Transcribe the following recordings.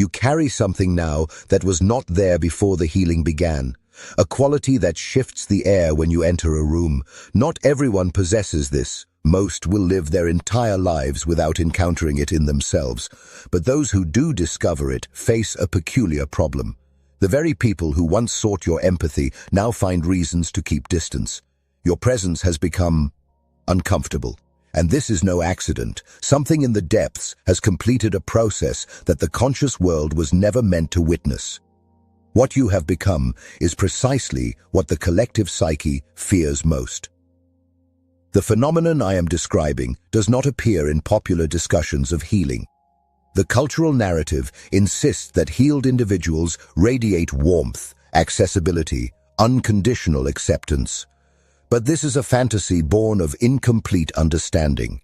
You carry something now that was not there before the healing began. A quality that shifts the air when you enter a room. Not everyone possesses this. Most will live their entire lives without encountering it in themselves. But those who do discover it face a peculiar problem. The very people who once sought your empathy now find reasons to keep distance. Your presence has become uncomfortable. And this is no accident. Something in the depths has completed a process that the conscious world was never meant to witness. What you have become is precisely what the collective psyche fears most. The phenomenon I am describing does not appear in popular discussions of healing. The cultural narrative insists that healed individuals radiate warmth, accessibility, unconditional acceptance. But this is a fantasy born of incomplete understanding.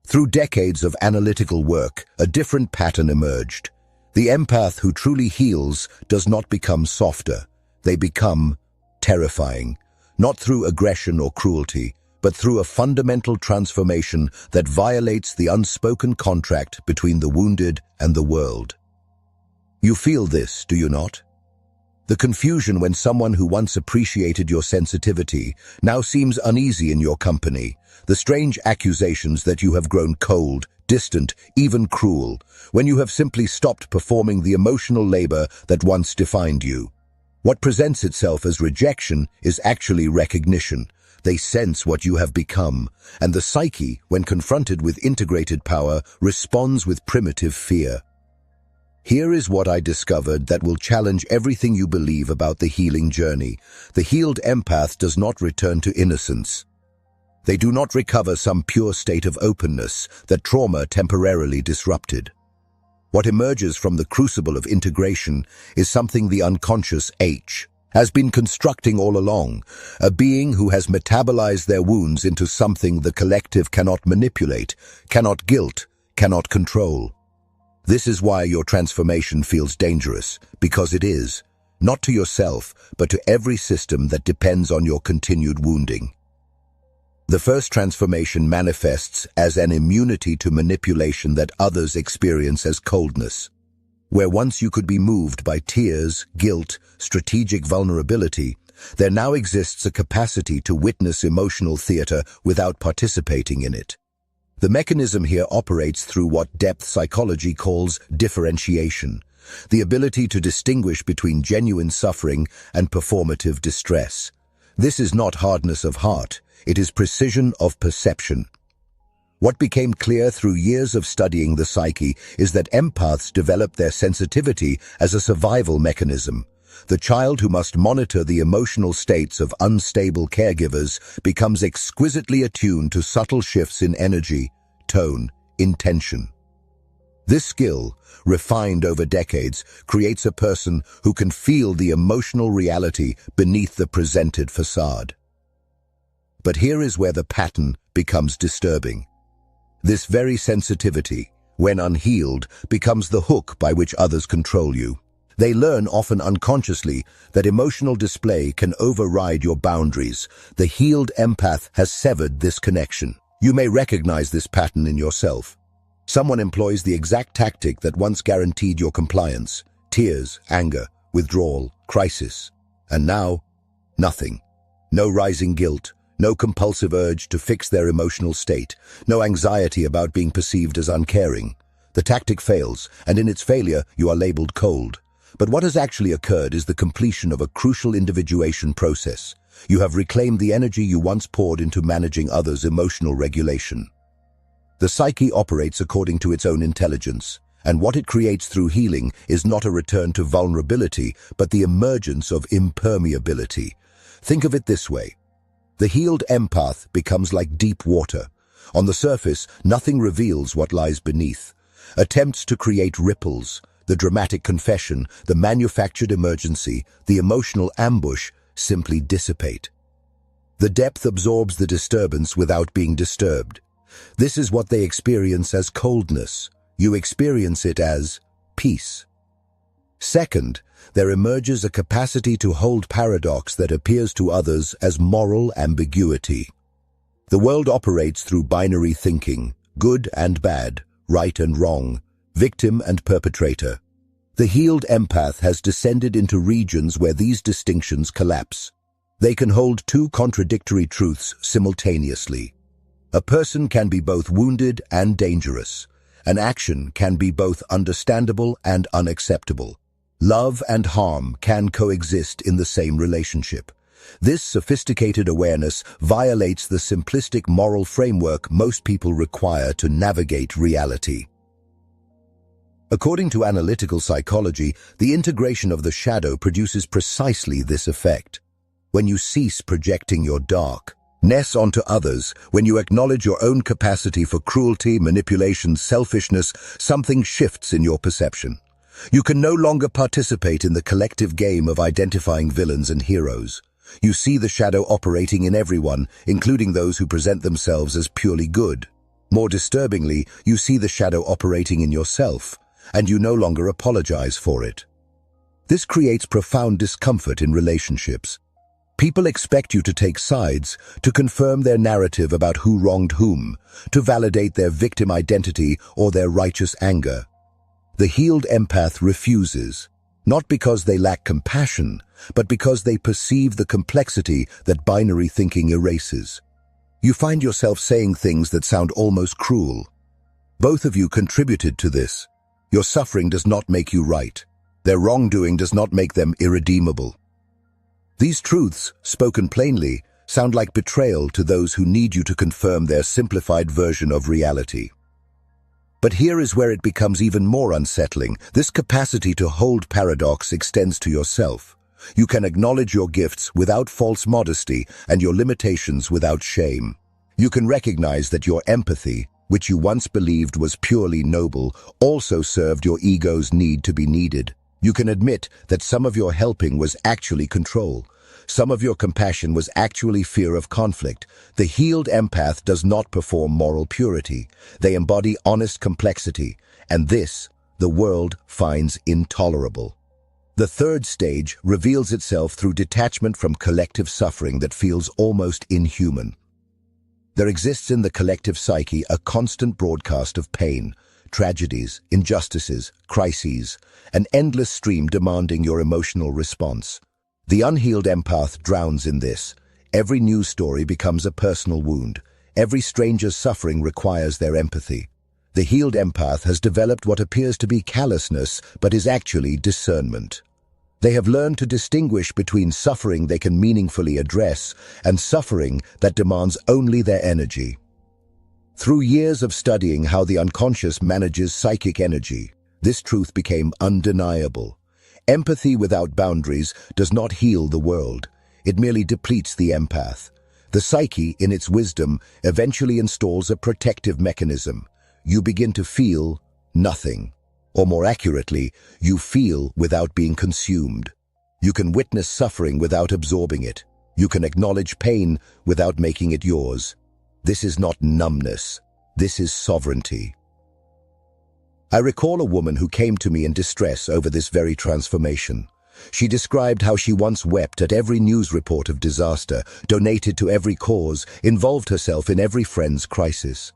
Through decades of analytical work, a different pattern emerged. The empath who truly heals does not become softer. They become terrifying, not through aggression or cruelty, but through a fundamental transformation that violates the unspoken contract between the wounded and the world. You feel this, do you not? The confusion when someone who once appreciated your sensitivity now seems uneasy in your company. The strange accusations that you have grown cold, distant, even cruel, when you have simply stopped performing the emotional labor that once defined you. What presents itself as rejection is actually recognition. They sense what you have become, and the psyche, when confronted with integrated power, responds with primitive fear. Here is what I discovered that will challenge everything you believe about the healing journey. The healed empath does not return to innocence. They do not recover some pure state of openness that trauma temporarily disrupted. What emerges from the crucible of integration is something the unconscious has been constructing all along, a being who has metabolized their wounds into something the collective cannot manipulate, cannot guilt, cannot control. This is why your transformation feels dangerous, because it is, not to yourself, but to every system that depends on your continued wounding. The first transformation manifests as an immunity to manipulation that others experience as coldness. Where once you could be moved by tears, guilt, strategic vulnerability, there now exists a capacity to witness emotional theater without participating in it. The mechanism here operates through what depth psychology calls differentiation, the ability to distinguish between genuine suffering and performative distress. This is not hardness of heart, it is precision of perception. What became clear through years of studying the psyche is that empaths develop their sensitivity as a survival mechanism. The child who must monitor the emotional states of unstable caregivers becomes exquisitely attuned to subtle shifts in energy, tone, intention. This skill, refined over decades, creates a person who can feel the emotional reality beneath the presented facade. But here is where the pattern becomes disturbing. This very sensitivity, when unhealed, becomes the hook by which others control you. They learn, often unconsciously, that emotional display can override your boundaries. The healed empath has severed this connection. You may recognize this pattern in yourself. Someone employs the exact tactic that once guaranteed your compliance: tears, anger, withdrawal, crisis. And now, nothing. No rising guilt, no compulsive urge to fix their emotional state, no anxiety about being perceived as uncaring. The tactic fails, and in its failure, you are labeled cold. But what has actually occurred is the completion of a crucial individuation process. You have reclaimed the energy you once poured into managing others' emotional regulation. The psyche operates according to its own intelligence, and what it creates through healing is not a return to vulnerability, but the emergence of impermeability. Think of it this way. The healed empath becomes like deep water. On the surface, nothing reveals what lies beneath. Attempts to create ripples, the dramatic confession, the manufactured emergency, the emotional ambush simply dissipate. The depth absorbs the disturbance without being disturbed. This is what they experience as coldness. You experience it as peace. Second, there emerges a capacity to hold paradox that appears to others as moral ambiguity. The world operates through binary thinking, good and bad, right and wrong, victim and perpetrator. The healed empath has descended into regions where these distinctions collapse. They can hold two contradictory truths simultaneously. A person can be both wounded and dangerous. An action can be both understandable and unacceptable. Love and harm can coexist in the same relationship. This sophisticated awareness violates the simplistic moral framework most people require to navigate reality. According to analytical psychology, the integration of the shadow produces precisely this effect. When you cease projecting your darkness onto others, when you acknowledge your own capacity for cruelty, manipulation, selfishness, something shifts in your perception. You can no longer participate in the collective game of identifying villains and heroes. You see the shadow operating in everyone, including those who present themselves as purely good. More disturbingly, you see the shadow operating in yourself, and you no longer apologize for it. This creates profound discomfort in relationships. People expect you to take sides, to confirm their narrative about who wronged whom, to validate their victim identity or their righteous anger. The healed empath refuses, not because they lack compassion, but because they perceive the complexity that binary thinking erases. You find yourself saying things that sound almost cruel. Both of you contributed to this. Your suffering does not make you right. Their wrongdoing does not make them irredeemable. These truths, spoken plainly, sound like betrayal to those who need you to confirm their simplified version of reality. But here is where it becomes even more unsettling. This capacity to hold paradox extends to yourself. You can acknowledge your gifts without false modesty and your limitations without shame. You can recognize that your empathy, which you once believed was purely noble, also served your ego's need to be needed. You can admit that some of your helping was actually control. Some of your compassion was actually fear of conflict. The healed empath does not perform moral purity. They embody honest complexity, and this, the world finds intolerable. The third stage reveals itself through detachment from collective suffering that feels almost inhuman. There exists in the collective psyche a constant broadcast of pain, tragedies, injustices, crises, an endless stream demanding your emotional response. The unhealed empath drowns in this. Every news story becomes a personal wound. Every stranger's suffering requires their empathy. The healed empath has developed what appears to be callousness, but is actually discernment. They have learned to distinguish between suffering they can meaningfully address and suffering that demands only their energy. Through years of studying how the unconscious manages psychic energy, this truth became undeniable. Empathy without boundaries does not heal the world. It merely depletes the empath. The psyche, in its wisdom, eventually installs a protective mechanism. You begin to feel nothing. Or more accurately, you feel without being consumed. You can witness suffering without absorbing it. You can acknowledge pain without making it yours. This is not numbness. This is sovereignty. I recall a woman who came to me in distress over this very transformation. She described how she once wept at every news report of disaster, donated to every cause, involved herself in every friend's crisis.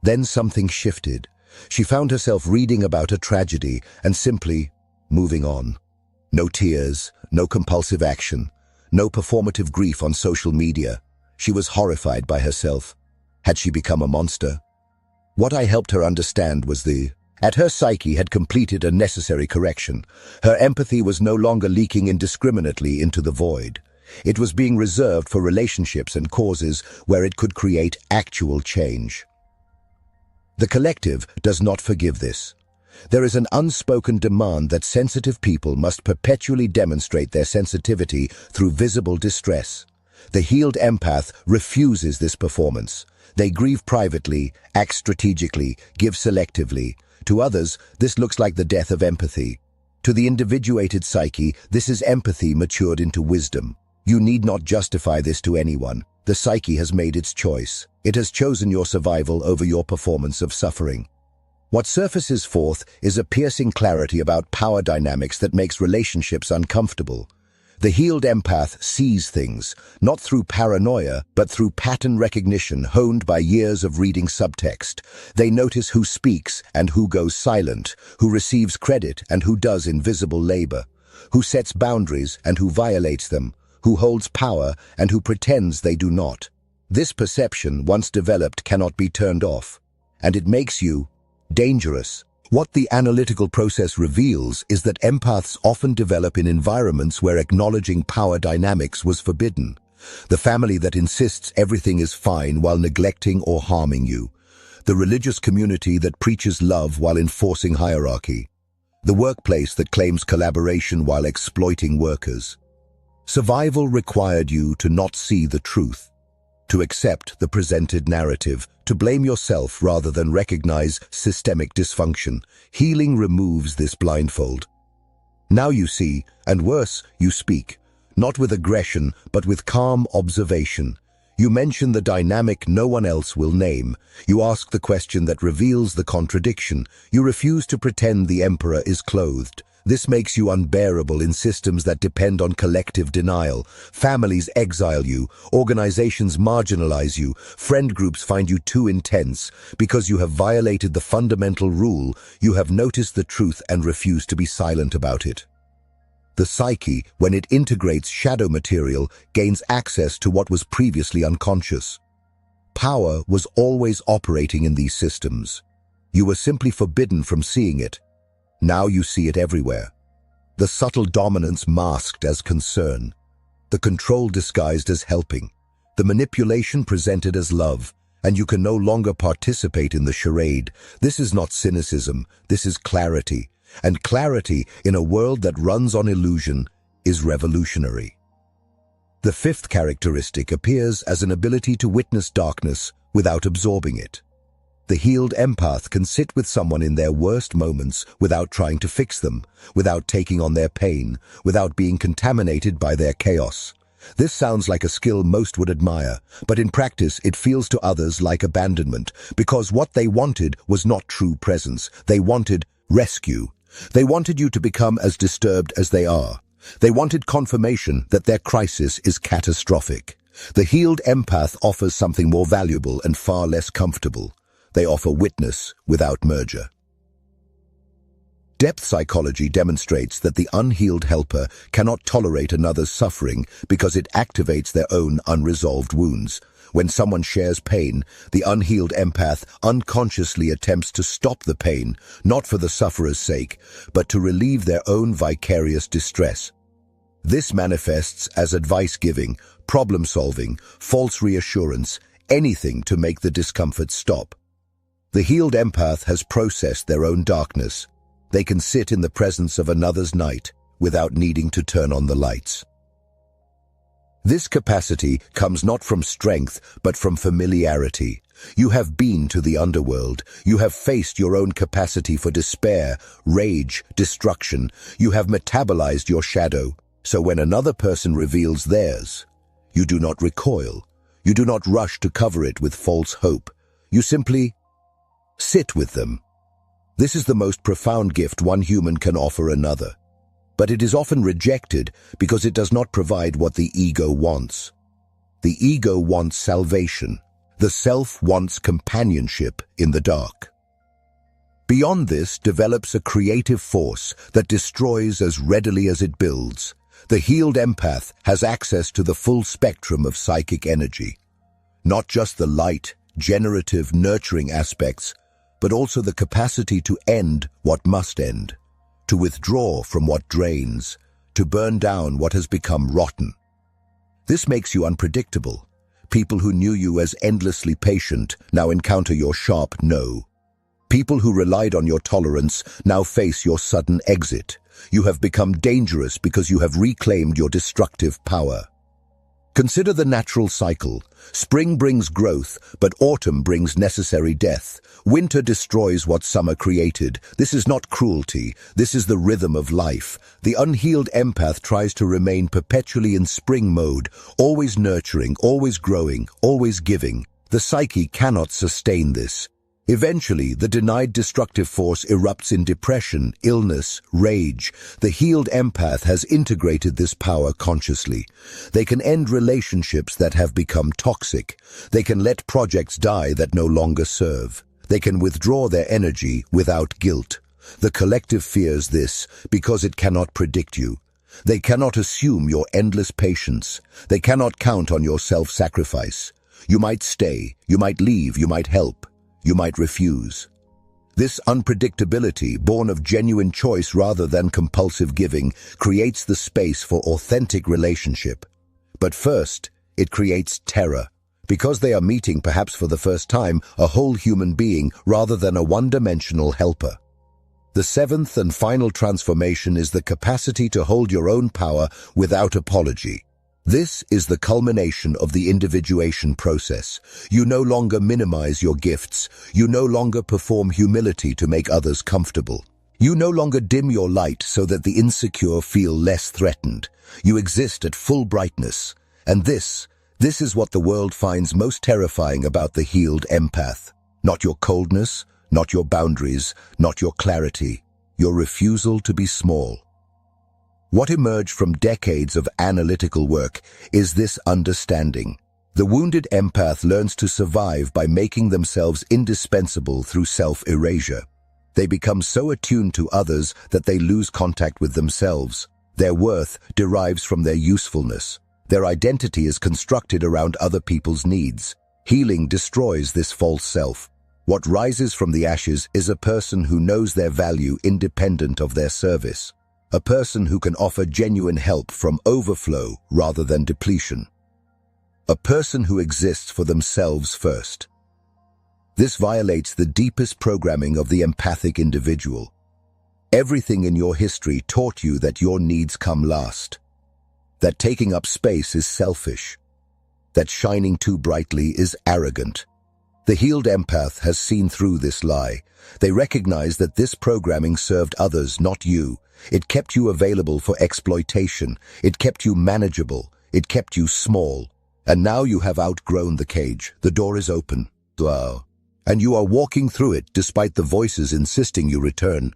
Then something shifted. She found herself reading about a tragedy and simply moving on. No tears, no compulsive action, no performative grief on social media. She was horrified by herself. Had she become a monster? What I helped her understand was that her psyche had completed a necessary correction. Her empathy was no longer leaking indiscriminately into the void. It was being reserved for relationships and causes where it could create actual change. The collective does not forgive this. There is an unspoken demand that sensitive people must perpetually demonstrate their sensitivity through visible distress. The healed empath refuses this performance. They grieve privately, act strategically, give selectively. To others, this looks like the death of empathy. To the individuated psyche, this is empathy matured into wisdom. You need not justify this to anyone. The psyche has made its choice. It has chosen your survival over your performance of suffering. What surfaces forth is a piercing clarity about power dynamics that makes relationships uncomfortable. The healed empath sees things, not through paranoia, but through pattern recognition honed by years of reading subtext. They notice who speaks and who goes silent, who receives credit and who does invisible labor, who sets boundaries and who violates them, who holds power and who pretends they do not. This perception, once developed, cannot be turned off, and it makes you dangerous. What the analytical process reveals is that empaths often develop in environments where acknowledging power dynamics was forbidden. The family that insists everything is fine while neglecting or harming you. The religious community that preaches love while enforcing hierarchy. The workplace that claims collaboration while exploiting workers. Survival required you to not see the truth, to accept the presented narrative, to blame yourself rather than recognize systemic dysfunction. Healing removes this blindfold. Now you see, and worse, you speak, not with aggression, but with calm observation. You mention the dynamic no one else will name. You ask the question that reveals the contradiction. You refuse to pretend the emperor is clothed. This makes you unbearable in systems that depend on collective denial. Families exile you, organizations marginalize you, friend groups find you too intense. Because you have violated the fundamental rule, you have noticed the truth and refused to be silent about it. The psyche, when it integrates shadow material, gains access to what was previously unconscious. Power was always operating in these systems. You were simply forbidden from seeing it. Now you see it everywhere. The subtle dominance masked as concern. The control disguised as helping. The manipulation presented as love. And you can no longer participate in the charade. This is not cynicism. This is clarity. And clarity in a world that runs on illusion is revolutionary. The fifth characteristic appears as an ability to witness darkness without absorbing it. The healed empath can sit with someone in their worst moments without trying to fix them, without taking on their pain, without being contaminated by their chaos. This sounds like a skill most would admire, but in practice it feels to others like abandonment, because what they wanted was not true presence. They wanted rescue. They wanted you to become as disturbed as they are. They wanted confirmation that their crisis is catastrophic. The healed empath offers something more valuable and far less comfortable. They offer witness without merger. Depth psychology demonstrates that the unhealed helper cannot tolerate another's suffering because it activates their own unresolved wounds. When someone shares pain, the unhealed empath unconsciously attempts to stop the pain, not for the sufferer's sake, but to relieve their own vicarious distress. This manifests as advice-giving, problem-solving, false reassurance, anything to make the discomfort stop. The healed empath has processed their own darkness. They can sit in the presence of another's night without needing to turn on the lights. This capacity comes not from strength, but from familiarity. You have been to the underworld. You have faced your own capacity for despair, rage, destruction. You have metabolized your shadow. So when another person reveals theirs, you do not recoil. You do not rush to cover it with false hope. You simply sit with them. This is the most profound gift one human can offer another. But it is often rejected because it does not provide what the ego wants. The ego wants salvation. The self wants companionship in the dark. Beyond this develops a creative force that destroys as readily as it builds. The healed empath has access to the full spectrum of psychic energy. Not just the light, generative, nurturing aspects, but also the capacity to end what must end, to withdraw from what drains, to burn down what has become rotten. This makes you unpredictable. People who knew you as endlessly patient now encounter your sharp no. People who relied on your tolerance now face your sudden exit. You have become dangerous because you have reclaimed your destructive power. Consider the natural cycle. Spring brings growth, but autumn brings necessary death. Winter destroys what summer created. This is not cruelty. This is the rhythm of life. The unhealed empath tries to remain perpetually in spring mode, always nurturing, always growing, always giving. The psyche cannot sustain this. Eventually, the denied destructive force erupts in depression, illness, rage. The healed empath has integrated this power consciously. They can end relationships that have become toxic. They can let projects die that no longer serve. They can withdraw their energy without guilt. The collective fears this because it cannot predict you. They cannot assume your endless patience. They cannot count on your self-sacrifice. You might stay, you might leave, you might help. You might refuse. This unpredictability, born of genuine choice rather than compulsive giving, creates the space for authentic relationship. But first, it creates terror, because they are meeting, perhaps for the first time, a whole human being rather than a one-dimensional helper. The seventh and final transformation is the capacity to hold your own power without apology. This is the culmination of the individuation process. You no longer minimize your gifts. You no longer perform humility to make others comfortable. You no longer dim your light so that the insecure feel less threatened. You exist at full brightness. And this is what the world finds most terrifying about the healed empath. Not your coldness, not your boundaries, not your clarity, your refusal to be small. What emerged from decades of analytical work is this understanding. The wounded empath learns to survive by making themselves indispensable through self-erasure. They become so attuned to others that they lose contact with themselves. Their worth derives from their usefulness. Their identity is constructed around other people's needs. Healing destroys this false self. What rises from the ashes is a person who knows their value independent of their service. A person who can offer genuine help from overflow rather than depletion. A person who exists for themselves first. This violates the deepest programming of the empathic individual. Everything in your history taught you that your needs come last. That taking up space is selfish. That shining too brightly is arrogant. The healed empath has seen through this lie. They recognize that this programming served others, not you. It kept you available for exploitation. It kept you manageable. It kept you small. And now you have outgrown the cage. The door is open. Wow. And you are walking through it despite the voices insisting you return.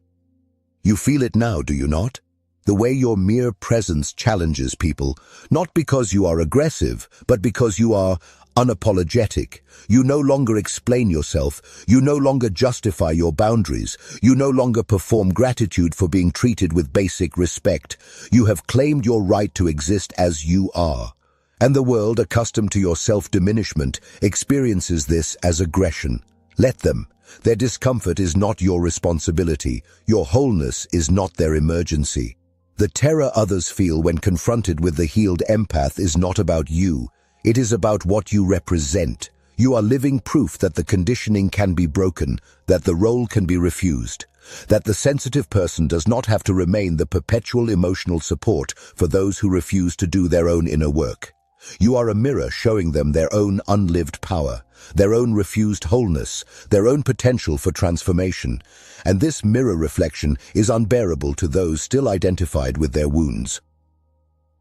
You feel it now, do you not? The way your mere presence challenges people, not because you are aggressive, but because you are unapologetic. You no longer explain yourself. You no longer justify your boundaries. You no longer perform gratitude for being treated with basic respect. You have claimed your right to exist as you are. And the world, accustomed to your self-diminishment, experiences this as aggression. Let them. Their discomfort is not your responsibility. Your wholeness is not their emergency. The terror others feel when confronted with the healed empath is not about you. It is about what you represent. You are living proof that the conditioning can be broken, that the role can be refused, that the sensitive person does not have to remain the perpetual emotional support for those who refuse to do their own inner work. You are a mirror showing them their own unlived power, their own refused wholeness, their own potential for transformation. And this mirror reflection is unbearable to those still identified with their wounds.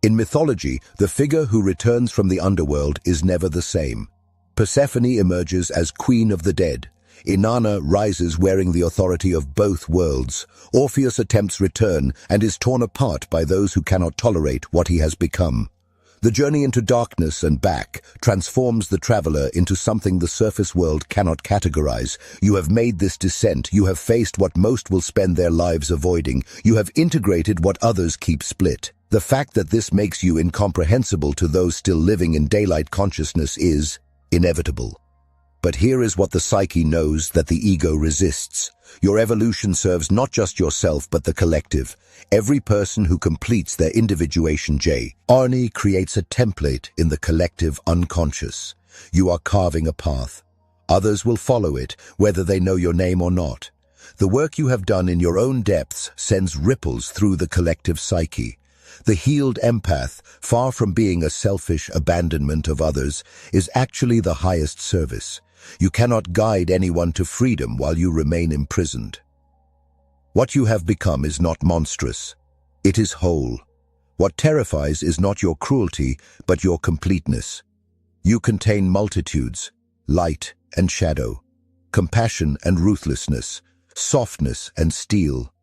In mythology, the figure who returns from the underworld is never the same. Persephone emerges as queen of the dead. Inanna rises wearing the authority of both worlds. Orpheus attempts return and is torn apart by those who cannot tolerate what he has become. The journey into darkness and back transforms the traveler into something the surface world cannot categorize. You have made this descent. You have faced what most will spend their lives avoiding. You have integrated what others keep split. The fact that this makes you incomprehensible to those still living in daylight consciousness is inevitable. But here is what the psyche knows that the ego resists. Your evolution serves not just yourself but the collective. Every person who completes their individuation journey creates a template in the collective unconscious. You are carving a path. Others will follow it, whether they know your name or not. The work you have done in your own depths sends ripples through the collective psyche. The healed empath, far from being a selfish abandonment of others, is actually the highest service. You cannot guide anyone to freedom while you remain imprisoned. What you have become is not monstrous. It is whole. What terrifies is not your cruelty, but your completeness. You contain multitudes, light and shadow, compassion and ruthlessness, softness and steel.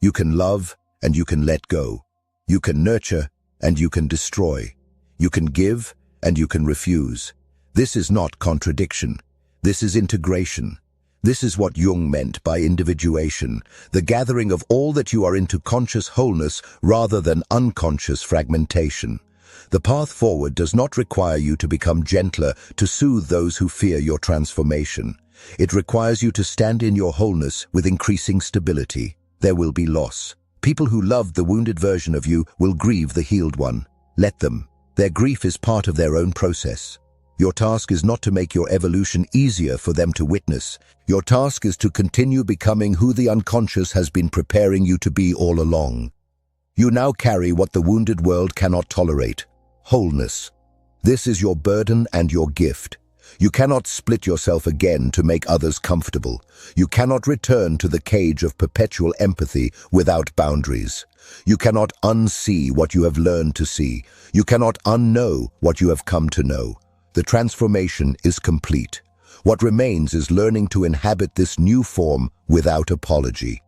You can love and you can let go. You can nurture and you can destroy. You can give and you can refuse. This is not contradiction. This is integration. This is what Jung meant by individuation, the gathering of all that you are into conscious wholeness rather than unconscious fragmentation. The path forward does not require you to become gentler to soothe those who fear your transformation. It requires you to stand in your wholeness with increasing stability. There will be loss. People who loved the wounded version of you will grieve the healed one. Let them. Their grief is part of their own process. Your task is not to make your evolution easier for them to witness. Your task is to continue becoming who the unconscious has been preparing you to be all along. You now carry what the wounded world cannot tolerate: wholeness. This is your burden and your gift. You cannot split yourself again to make others comfortable. You cannot return to the cage of perpetual empathy without boundaries. You cannot unsee what you have learned to see. You cannot unknow what you have come to know. The transformation is complete. What remains is learning to inhabit this new form without apology.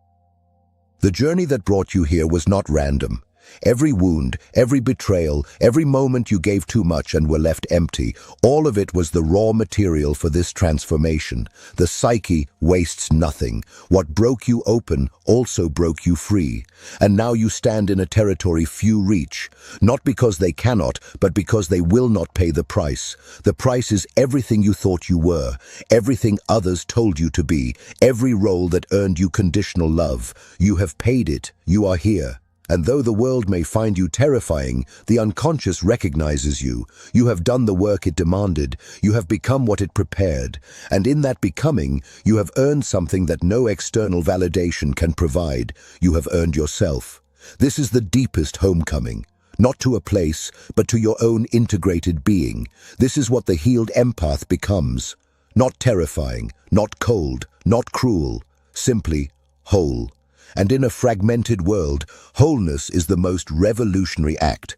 The journey that brought you here was not random. Every wound, every betrayal, every moment you gave too much and were left empty, all of it was the raw material for this transformation. The psyche wastes nothing. What broke you open also broke you free. And now you stand in a territory few reach, not because they cannot, but because they will not pay the price. The price is everything you thought you were, everything others told you to be, every role that earned you conditional love. You have paid it. You are here. And though the world may find you terrifying, the unconscious recognizes you. You have done the work it demanded. You have become what it prepared. And in that becoming, you have earned something that no external validation can provide. You have earned yourself. This is the deepest homecoming. Not to a place, but to your own integrated being. This is what the healed empath becomes. Not terrifying, not cold, not cruel. Simply whole. And in a fragmented world, wholeness is the most revolutionary act.